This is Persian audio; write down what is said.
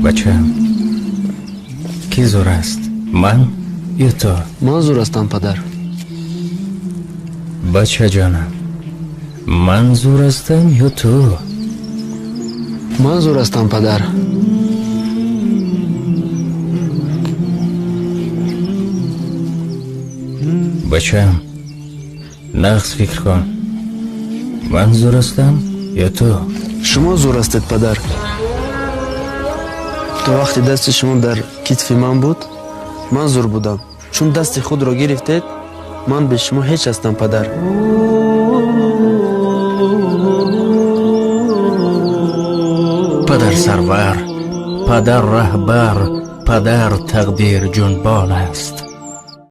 بچم کی زور است؟ من یا تو؟ من زور هستم پدر. بچه جانم من زور هستم یا تو؟ من زور هستم پدر. بچم نقص فکر کن. من زور هستم یا تو؟ شما زور هستید پدر. تو وقتی دست شما در کتف من بود من زور بودم، چون دست خود را گرفتید من به شما هیچ هستم پدر. پدر سرور، پدر رهبر، پدر تقدیر جنبان است.